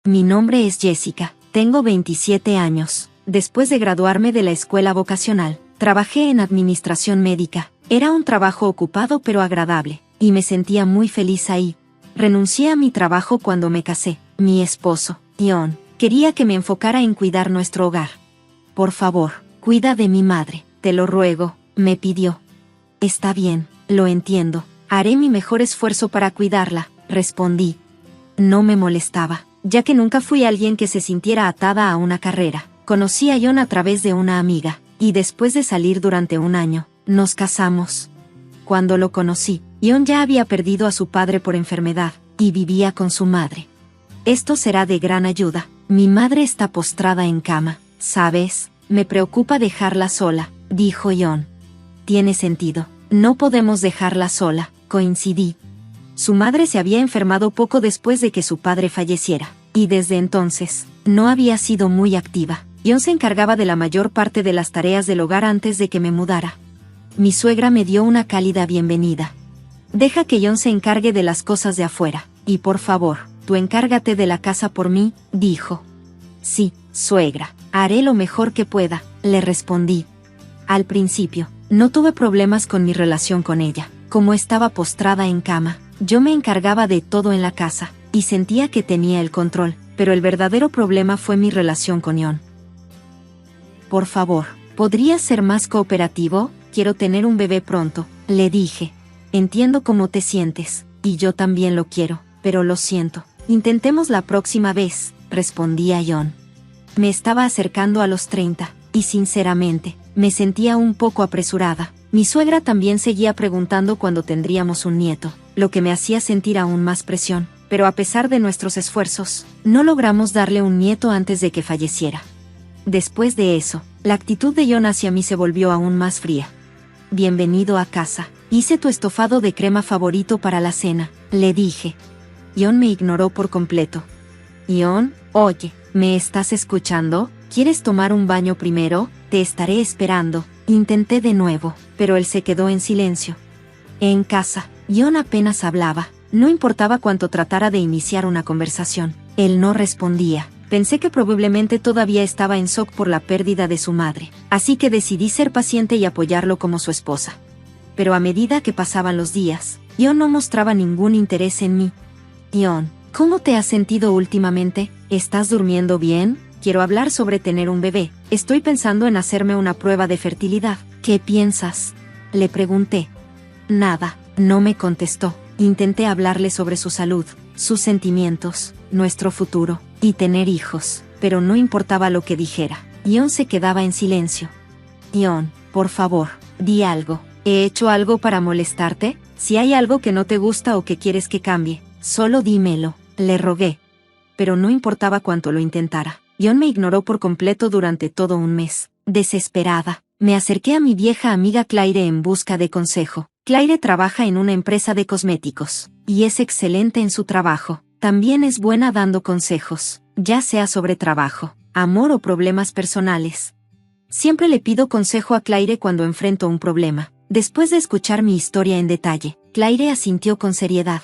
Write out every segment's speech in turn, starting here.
Mi nombre es Jessica, tengo 27 años. Después de graduarme de la escuela vocacional, trabajé en administración médica. Era un trabajo ocupado pero agradable, y me sentía muy feliz ahí. Renuncié a mi trabajo cuando me casé. Mi esposo, John, quería que me enfocara en cuidar nuestro hogar. Por favor, cuida de mi madre, te lo ruego, me pidió. Está bien, lo entiendo. Haré mi mejor esfuerzo para cuidarla, respondí. No me molestaba, ya que nunca fui alguien que se sintiera atada a una carrera. Conocí a John a través de una amiga, y después de salir durante un año, nos casamos. Cuando lo conocí, John ya había perdido a su padre por enfermedad, y vivía con su madre. Esto será de gran ayuda. Mi madre está postrada en cama, ¿sabes? Me preocupa dejarla sola, dijo John. Tiene sentido. No podemos dejarla sola, coincidí. Su madre se había enfermado poco después de que su padre falleciera, y desde entonces, no había sido muy activa. John se encargaba de la mayor parte de las tareas del hogar antes de que me mudara. Mi suegra me dio una cálida bienvenida. Deja que John se encargue de las cosas de afuera, y por favor, tú encárgate de la casa por mí, dijo. Sí, suegra, haré lo mejor que pueda, le respondí. Al principio, no tuve problemas con mi relación con ella. Como estaba postrada en cama, yo me encargaba de todo en la casa, y sentía que tenía el control, pero el verdadero problema fue mi relación con John. Por favor, ¿podrías ser más cooperativo? Quiero tener un bebé pronto, le dije. Entiendo cómo te sientes, y yo también lo quiero, pero lo siento. Intentemos la próxima vez, respondía John. Me estaba acercando a los 30, y sinceramente, me sentía un poco apresurada. Mi suegra también seguía preguntando cuándo tendríamos un nieto, lo que me hacía sentir aún más presión, pero a pesar de nuestros esfuerzos, no logramos darle un nieto antes de que falleciera. Después de eso, la actitud de John hacia mí se volvió aún más fría. Bienvenido a casa, hice tu estofado de crema favorito para la cena, le dije. John me ignoró por completo. John, oye, ¿me estás escuchando? ¿Quieres tomar un baño primero? Te estaré esperando. Intenté de nuevo, pero él se quedó en silencio. En casa, John apenas hablaba, no importaba cuánto tratara de iniciar una conversación, él no respondía. Pensé que probablemente todavía estaba en shock por la pérdida de su madre, así que decidí ser paciente y apoyarlo como su esposa. Pero a medida que pasaban los días, John no mostraba ningún interés en mí. John, ¿cómo te has sentido últimamente? ¿Estás durmiendo bien? Quiero hablar sobre tener un bebé. Estoy pensando en hacerme una prueba de fertilidad. ¿Qué piensas? Le pregunté. Nada, no me contestó. Intenté hablarle sobre su salud, sus sentimientos, nuestro futuro, y tener hijos, pero no importaba lo que dijera. John se quedaba en silencio. John, por favor, di algo. ¿He hecho algo para molestarte? Si hay algo que no te gusta o que quieres que cambie, solo dímelo, le rogué. Pero no importaba cuánto lo intentara. John me ignoró por completo durante todo un mes. Desesperada, me acerqué a mi vieja amiga Claire en busca de consejo. Claire trabaja en una empresa de cosméticos, y es excelente en su trabajo. También es buena dando consejos, ya sea sobre trabajo, amor o problemas personales. Siempre le pido consejo a Claire cuando enfrento un problema. Después de escuchar mi historia en detalle, Claire asintió con seriedad.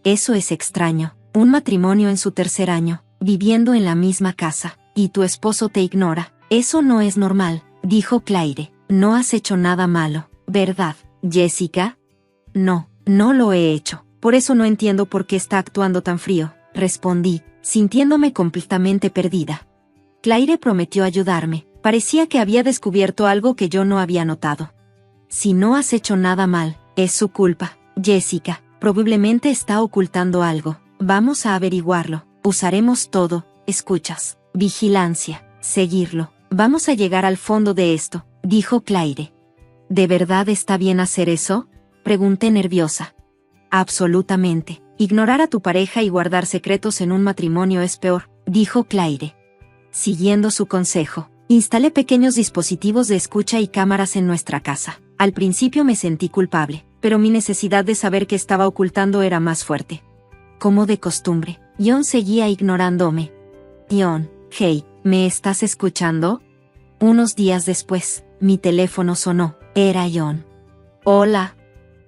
Eso es extraño, un matrimonio en su tercer año, viviendo en la misma casa, y tu esposo te ignora. Eso no es normal, dijo Claire. No has hecho nada malo, ¿verdad, Jessica? No, no lo he hecho. Por eso no entiendo por qué está actuando tan frío, respondí, sintiéndome completamente perdida. Claire prometió ayudarme. Parecía que había descubierto algo que yo no había notado. Si no has hecho nada mal, es su culpa, Jessica. Probablemente está ocultando algo. Vamos a averiguarlo. Usaremos todo, escuchas, vigilancia, seguirlo. Vamos a llegar al fondo de esto, dijo Claire. ¿De verdad está bien hacer eso? Pregunté nerviosa. Absolutamente. Ignorar a tu pareja y guardar secretos en un matrimonio es peor, dijo Claire. Siguiendo su consejo, instalé pequeños dispositivos de escucha y cámaras en nuestra casa. Al principio me sentí culpable, pero mi necesidad de saber qué estaba ocultando era más fuerte. Como de costumbre, John seguía ignorándome. John, hey, ¿me estás escuchando? Unos días después, mi teléfono sonó. Era John. Hola.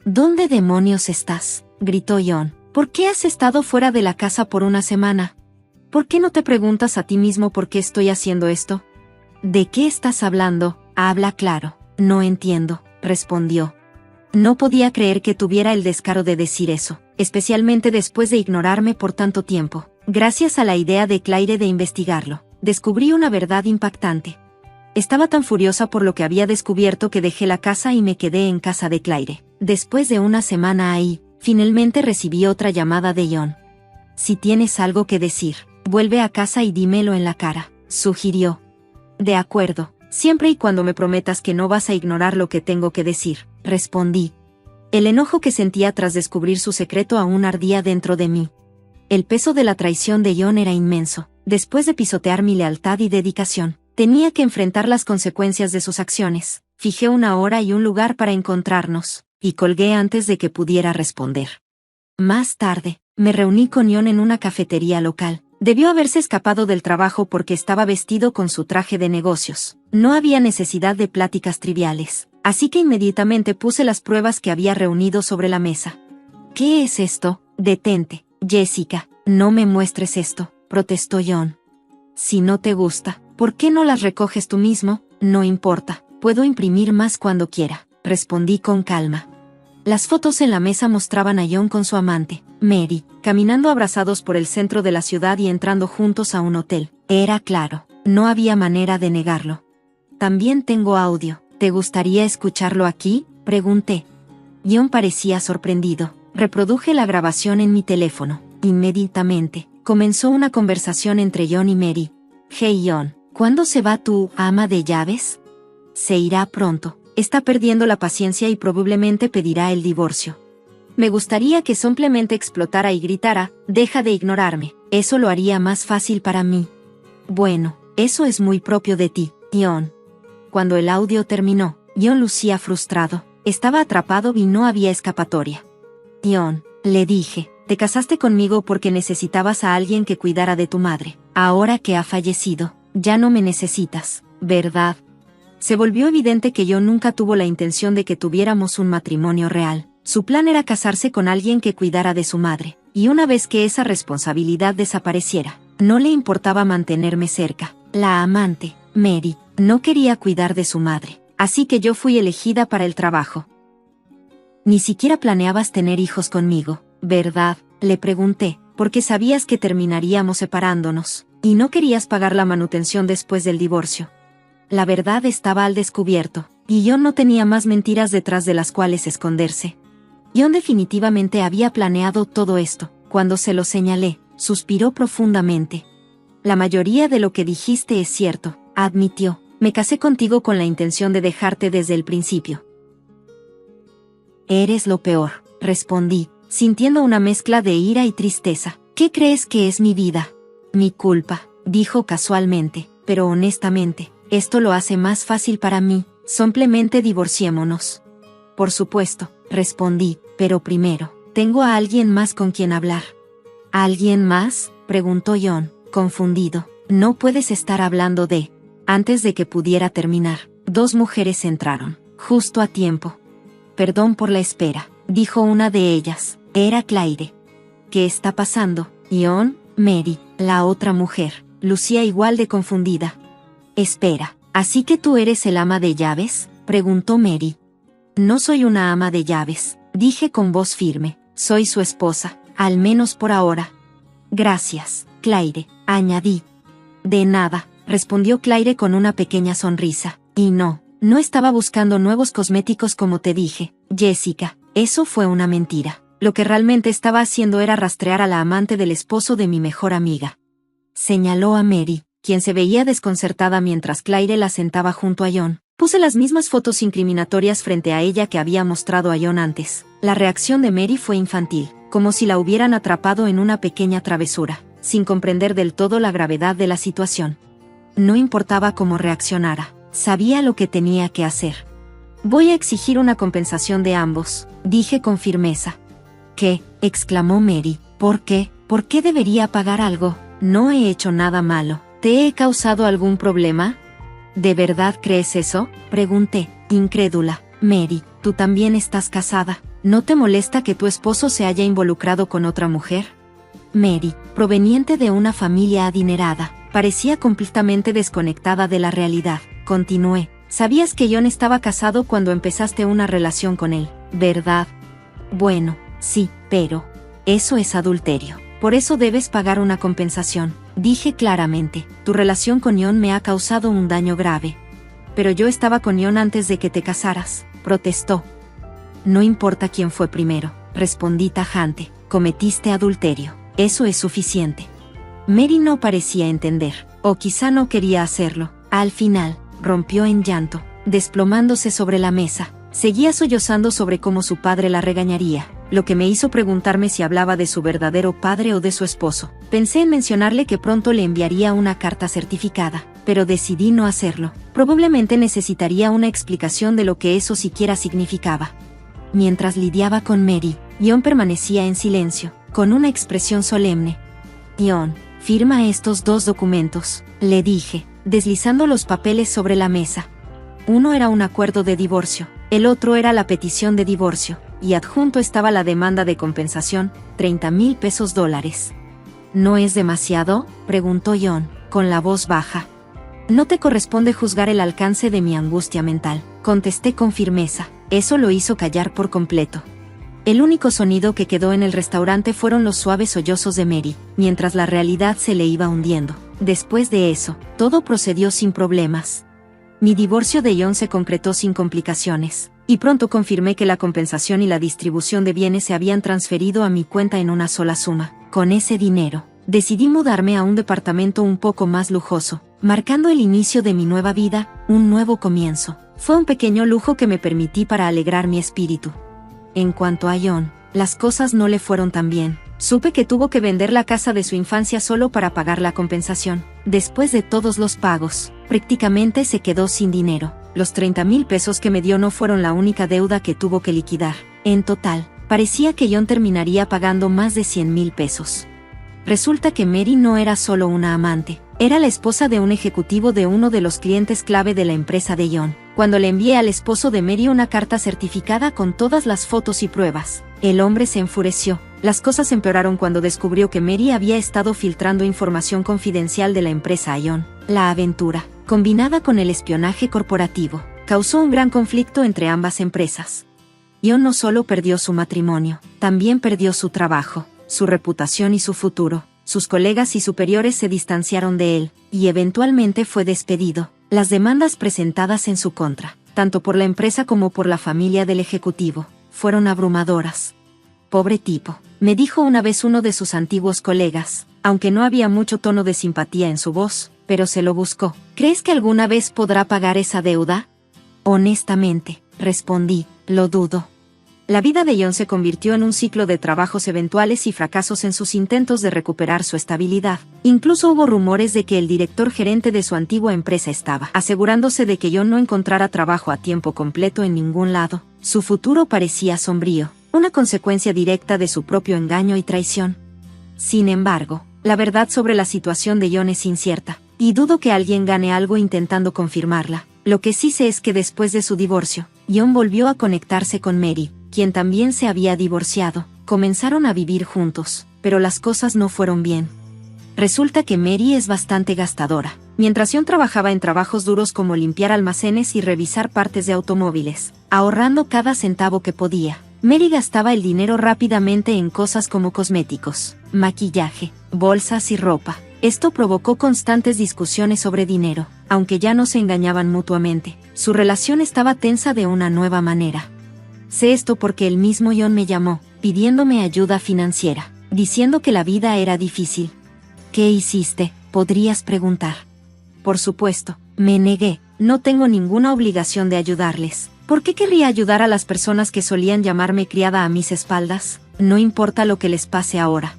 ¿Dónde demonios estás? Gritó John. ¿Por qué has estado fuera de la casa por una semana? ¿Por qué no te preguntas a ti mismo por qué estoy haciendo esto? ¿De qué estás hablando? Habla claro. No entiendo, respondió. No podía creer que tuviera el descaro de decir eso, especialmente después de ignorarme por tanto tiempo. Gracias a la idea de Claire de investigarlo, descubrí una verdad impactante. Estaba tan furiosa por lo que había descubierto que dejé la casa y me quedé en casa de Claire. Después de una semana ahí, finalmente recibí otra llamada de John. Si tienes algo que decir, vuelve a casa y dímelo en la cara, sugirió. De acuerdo, siempre y cuando me prometas que no vas a ignorar lo que tengo que decir, respondí. El enojo que sentía tras descubrir su secreto aún ardía dentro de mí. El peso de la traición de John era inmenso. Después de pisotear mi lealtad y dedicación, tenía que enfrentar las consecuencias de sus acciones. Fijé una hora y un lugar para encontrarnos, y colgué antes de que pudiera responder. Más tarde, me reuní con John en una cafetería local. Debió haberse escapado del trabajo porque estaba vestido con su traje de negocios. No había necesidad de pláticas triviales, así que inmediatamente puse las pruebas que había reunido sobre la mesa. ¿Qué es esto? Detente, Jessica, no me muestres esto, protestó John. Si no te gusta, ¿por qué no las recoges tú mismo? No importa, puedo imprimir más cuando quiera, respondí con calma. Las fotos en la mesa mostraban a John con su amante, Mary, caminando abrazados por el centro de la ciudad y entrando juntos a un hotel. Era claro, no había manera de negarlo. También tengo audio, ¿te gustaría escucharlo aquí? Pregunté. John parecía sorprendido. Reproduje la grabación en mi teléfono. Inmediatamente, comenzó una conversación entre John y Mary. Hey John, ¿cuándo se va tu ama de llaves? Se irá pronto. Está perdiendo la paciencia y probablemente pedirá el divorcio. Me gustaría que simplemente explotara y gritara, deja de ignorarme. Eso lo haría más fácil para mí. Bueno, eso es muy propio de ti, John. Cuando el audio terminó, John lucía frustrado. Estaba atrapado y no había escapatoria. John, le dije, te casaste conmigo porque necesitabas a alguien que cuidara de tu madre. Ahora que ha fallecido, ya no me necesitas, ¿verdad? Se volvió evidente que John nunca tuvo la intención de que tuviéramos un matrimonio real. Su plan era casarse con alguien que cuidara de su madre, y una vez que esa responsabilidad desapareciera, no le importaba mantenerme cerca. La amante, Mary, no quería cuidar de su madre, así que yo fui elegida para el trabajo. Ni siquiera planeabas tener hijos conmigo, ¿verdad? Le pregunté, porque sabías que terminaríamos separándonos, y no querías pagar la manutención después del divorcio. La verdad estaba al descubierto, y John no tenía más mentiras detrás de las cuales esconderse. John definitivamente había planeado todo esto. Cuando se lo señalé, suspiró profundamente. La mayoría de lo que dijiste es cierto, admitió. Me casé contigo con la intención de dejarte desde el principio. Eres lo peor, respondí, sintiendo una mezcla de ira y tristeza. ¿Qué crees que es mi vida? Mi culpa, dijo casualmente, pero honestamente, esto lo hace más fácil para mí. Simplemente divorciémonos. Por supuesto, respondí, pero primero, tengo a alguien más con quien hablar. ¿Alguien más? Preguntó John, confundido. No puedes estar hablando de... Antes de que pudiera terminar, dos mujeres entraron, justo a tiempo. Perdón por la espera, dijo una de ellas. Era Claire. ¿Qué está pasando, John? Mary, la otra mujer, lucía igual de confundida. Espera, ¿así que tú eres el ama de llaves? Preguntó Mary. No soy una ama de llaves, dije con voz firme. Soy su esposa, al menos por ahora. Gracias, Claire, añadí. De nada, respondió Claire con una pequeña sonrisa. Y no estaba buscando nuevos cosméticos como te dije, Jessica. Eso fue una mentira. Lo que realmente estaba haciendo era rastrear a la amante del esposo de mi mejor amiga. Señaló a Mary, quien se veía desconcertada mientras Claire la sentaba junto a John. Puse las mismas fotos incriminatorias frente a ella que había mostrado a John antes. La reacción de Mary fue infantil, como si la hubieran atrapado en una pequeña travesura, sin comprender del todo la gravedad de la situación. No importaba cómo reaccionara, sabía lo que tenía que hacer. Voy a exigir una compensación de ambos, dije con firmeza. ¿Qué? Exclamó Mary. ¿Por qué? ¿Por qué debería pagar algo? No he hecho nada malo. ¿Te he causado algún problema? ¿De verdad crees eso? Pregunté, incrédula. Mary, tú también estás casada. ¿No te molesta que tu esposo se haya involucrado con otra mujer? Mary, proveniente de una familia adinerada, parecía completamente desconectada de la realidad. Continué. Sabías que John estaba casado cuando empezaste una relación con él, ¿verdad? Bueno, sí, pero eso es adulterio. Por eso debes pagar una compensación. Dije claramente, tu relación con John me ha causado un daño grave. Pero yo estaba con John antes de que te casaras, protestó. No importa quién fue primero, respondí tajante, cometiste adulterio. Eso es suficiente. Mary no parecía entender, o quizá no quería hacerlo. Al final, rompió en llanto, desplomándose sobre la mesa. Seguía sollozando sobre cómo su padre la regañaría, lo que me hizo preguntarme si hablaba de su verdadero padre o de su esposo. Pensé en mencionarle que pronto le enviaría una carta certificada, pero decidí no hacerlo. Probablemente necesitaría una explicación de lo que eso siquiera significaba. Mientras lidiaba con Mary, John permanecía en silencio, con una expresión solemne. John, firma estos 2 documentos, le dije, deslizando los papeles sobre la mesa. Uno era un acuerdo de divorcio, el otro era la petición de divorcio, y adjunto estaba la demanda de compensación, $30,000. ¿No es demasiado?, preguntó John, con la voz baja. No te corresponde juzgar el alcance de mi angustia mental, contesté con firmeza. Eso lo hizo callar por completo. El único sonido que quedó en el restaurante fueron los suaves sollozos de Mary, mientras la realidad se le iba hundiendo. Después de eso, todo procedió sin problemas. Mi divorcio de John se concretó sin complicaciones, y pronto confirmé que la compensación y la distribución de bienes se habían transferido a mi cuenta en una sola suma. Con ese dinero, decidí mudarme a un departamento un poco más lujoso, marcando el inicio de mi nueva vida, un nuevo comienzo. Fue un pequeño lujo que me permití para alegrar mi espíritu. En cuanto a John, las cosas no le fueron tan bien. Supe que tuvo que vender la casa de su infancia solo para pagar la compensación. Después de todos los pagos, prácticamente se quedó sin dinero. Los $30,000 que me dio no fueron la única deuda que tuvo que liquidar. En total, parecía que John terminaría pagando más de $100,000. Resulta que Mary no era solo una amante. Era la esposa de un ejecutivo de uno de los clientes clave de la empresa de John. Cuando le envié al esposo de Mary una carta certificada con todas las fotos y pruebas, el hombre se enfureció. Las cosas empeoraron cuando descubrió que Mary había estado filtrando información confidencial de la empresa a John. La aventura, combinada con el espionaje corporativo, causó un gran conflicto entre ambas empresas. John no solo perdió su matrimonio, también perdió su trabajo, su reputación y su futuro. Sus colegas y superiores se distanciaron de él, y eventualmente fue despedido. Las demandas presentadas en su contra, tanto por la empresa como por la familia del ejecutivo, fueron abrumadoras. Pobre tipo, me dijo una vez uno de sus antiguos colegas, aunque no había mucho tono de simpatía en su voz, pero se lo buscó. ¿Crees que alguna vez podrá pagar esa deuda? Honestamente, respondí, lo dudo. La vida de John se convirtió en un ciclo de trabajos eventuales y fracasos en sus intentos de recuperar su estabilidad. Incluso hubo rumores de que el director gerente de su antigua empresa estaba asegurándose de que John no encontrara trabajo a tiempo completo en ningún lado. Su futuro parecía sombrío, una consecuencia directa de su propio engaño y traición. Sin embargo, la verdad sobre la situación de John es incierta, y dudo que alguien gane algo intentando confirmarla. Lo que sí sé es que después de su divorcio, John volvió a conectarse con Mary, quien también se había divorciado. Comenzaron a vivir juntos, pero las cosas no fueron bien. Resulta que Mary es bastante gastadora. Mientras John trabajaba en trabajos duros como limpiar almacenes y revisar partes de automóviles, ahorrando cada centavo que podía, Mary gastaba el dinero rápidamente en cosas como cosméticos, maquillaje, bolsas y ropa. Esto provocó constantes discusiones sobre dinero, aunque ya no se engañaban mutuamente. Su relación estaba tensa de una nueva manera. Sé esto porque el mismo John me llamó, pidiéndome ayuda financiera, diciendo que la vida era difícil. ¿Qué hiciste?, podrías preguntar. Por supuesto, me negué. No tengo ninguna obligación de ayudarles. ¿Por qué querría ayudar a las personas que solían llamarme criada a mis espaldas? No importa lo que les pase ahora.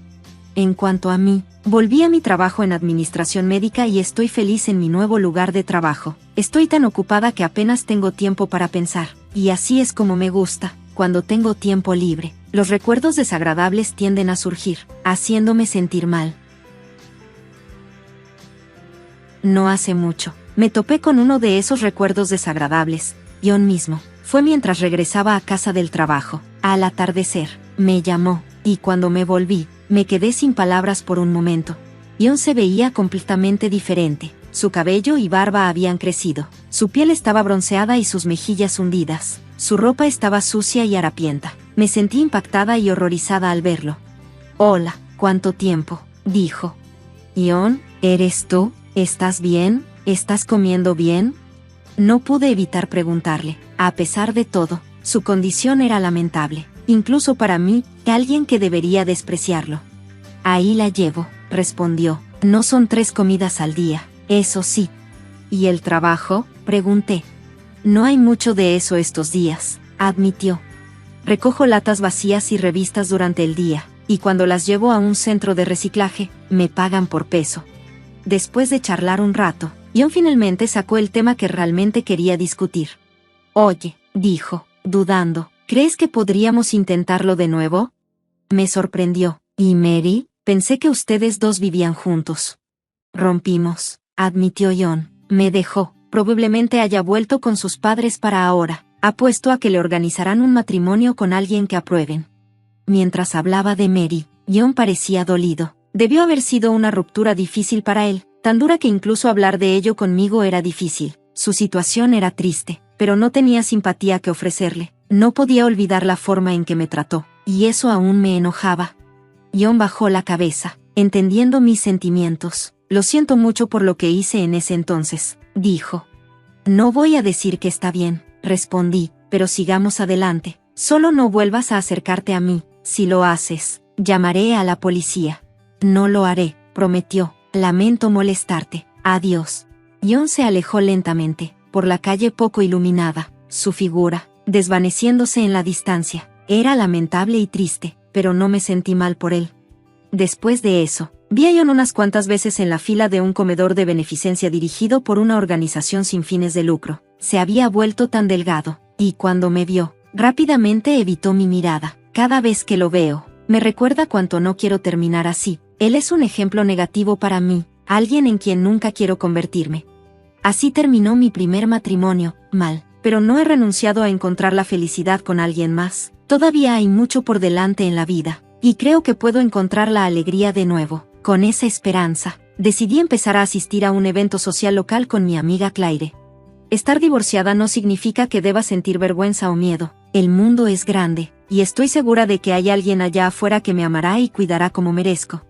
En cuanto a mí, volví a mi trabajo en administración médica y estoy feliz en mi nuevo lugar de trabajo. Estoy tan ocupada que apenas tengo tiempo para pensar, y así es como me gusta. Cuando tengo tiempo libre, los recuerdos desagradables tienden a surgir, haciéndome sentir mal. No hace mucho, me topé con uno de esos recuerdos desagradables, John mismo. Fue mientras regresaba a casa del trabajo. Al atardecer, me llamó, y cuando me volví, Me quedé sin palabras por un momento. Yon se veía completamente diferente. Su cabello y barba habían crecido. Su piel estaba bronceada y sus mejillas hundidas. Su ropa estaba sucia y harapienta. Me sentí impactada y horrorizada al verlo. «Hola, ¿cuánto tiempo?», dijo. «Yon, ¿eres tú? ¿Estás bien? ¿Estás comiendo bien?». No pude evitar preguntarle. A pesar de todo, su condición era lamentable, incluso para mí, alguien que debería despreciarlo. «Ahí la llevo», respondió. «No son 3 comidas al día, eso sí». «¿Y el trabajo?», pregunté. «No hay mucho de eso estos días», admitió. «Recojo latas vacías y revistas durante el día, y cuando las llevo a un centro de reciclaje, me pagan por peso». Después de charlar un rato, Yon finalmente sacó el tema que realmente quería discutir. «Oye», dijo, dudando, «¿crees que podríamos intentarlo de nuevo?». Me sorprendió. «¿Y Mary? Pensé que ustedes 2 vivían juntos». «Rompimos», admitió Yon. «Me dejó. Probablemente haya vuelto con sus padres para ahora. Apuesto a que le organizarán un matrimonio con alguien que aprueben». Mientras hablaba de Mary, Yon parecía dolido. Debió haber sido una ruptura difícil para él, tan dura que incluso hablar de ello conmigo era difícil. Su situación era triste, pero no tenía simpatía que ofrecerle. No podía olvidar la forma en que me trató, y eso aún me enojaba. Yon bajó la cabeza, entendiendo mis sentimientos. «Lo siento mucho por lo que hice en ese entonces», dijo. «No voy a decir que está bien», respondí, «pero sigamos adelante. Solo no vuelvas a acercarte a mí. Si lo haces, llamaré a la policía». «No lo haré», prometió. «Lamento molestarte. Adiós». Yon se alejó lentamente, por la calle poco iluminada, su figura, desvaneciéndose en la distancia. Era lamentable y triste, pero no me sentí mal por él. Después de eso, vi a Yon unas cuantas veces en la fila de un comedor de beneficencia dirigido por una organización sin fines de lucro. Se había vuelto tan delgado, y cuando me vio, rápidamente evitó mi mirada. Cada vez que lo veo, me recuerda cuánto no quiero terminar así. Él es un ejemplo negativo para mí, alguien en quien nunca quiero convertirme. Así terminó mi primer matrimonio, mal, pero no he renunciado a encontrar la felicidad con alguien más. Todavía hay mucho por delante en la vida, y creo que puedo encontrar la alegría de nuevo. Con esa esperanza, decidí empezar a asistir a un evento social local con mi amiga Claire. Estar divorciada no significa que deba sentir vergüenza o miedo. El mundo es grande, y estoy segura de que hay alguien allá afuera que me amará y cuidará como merezco.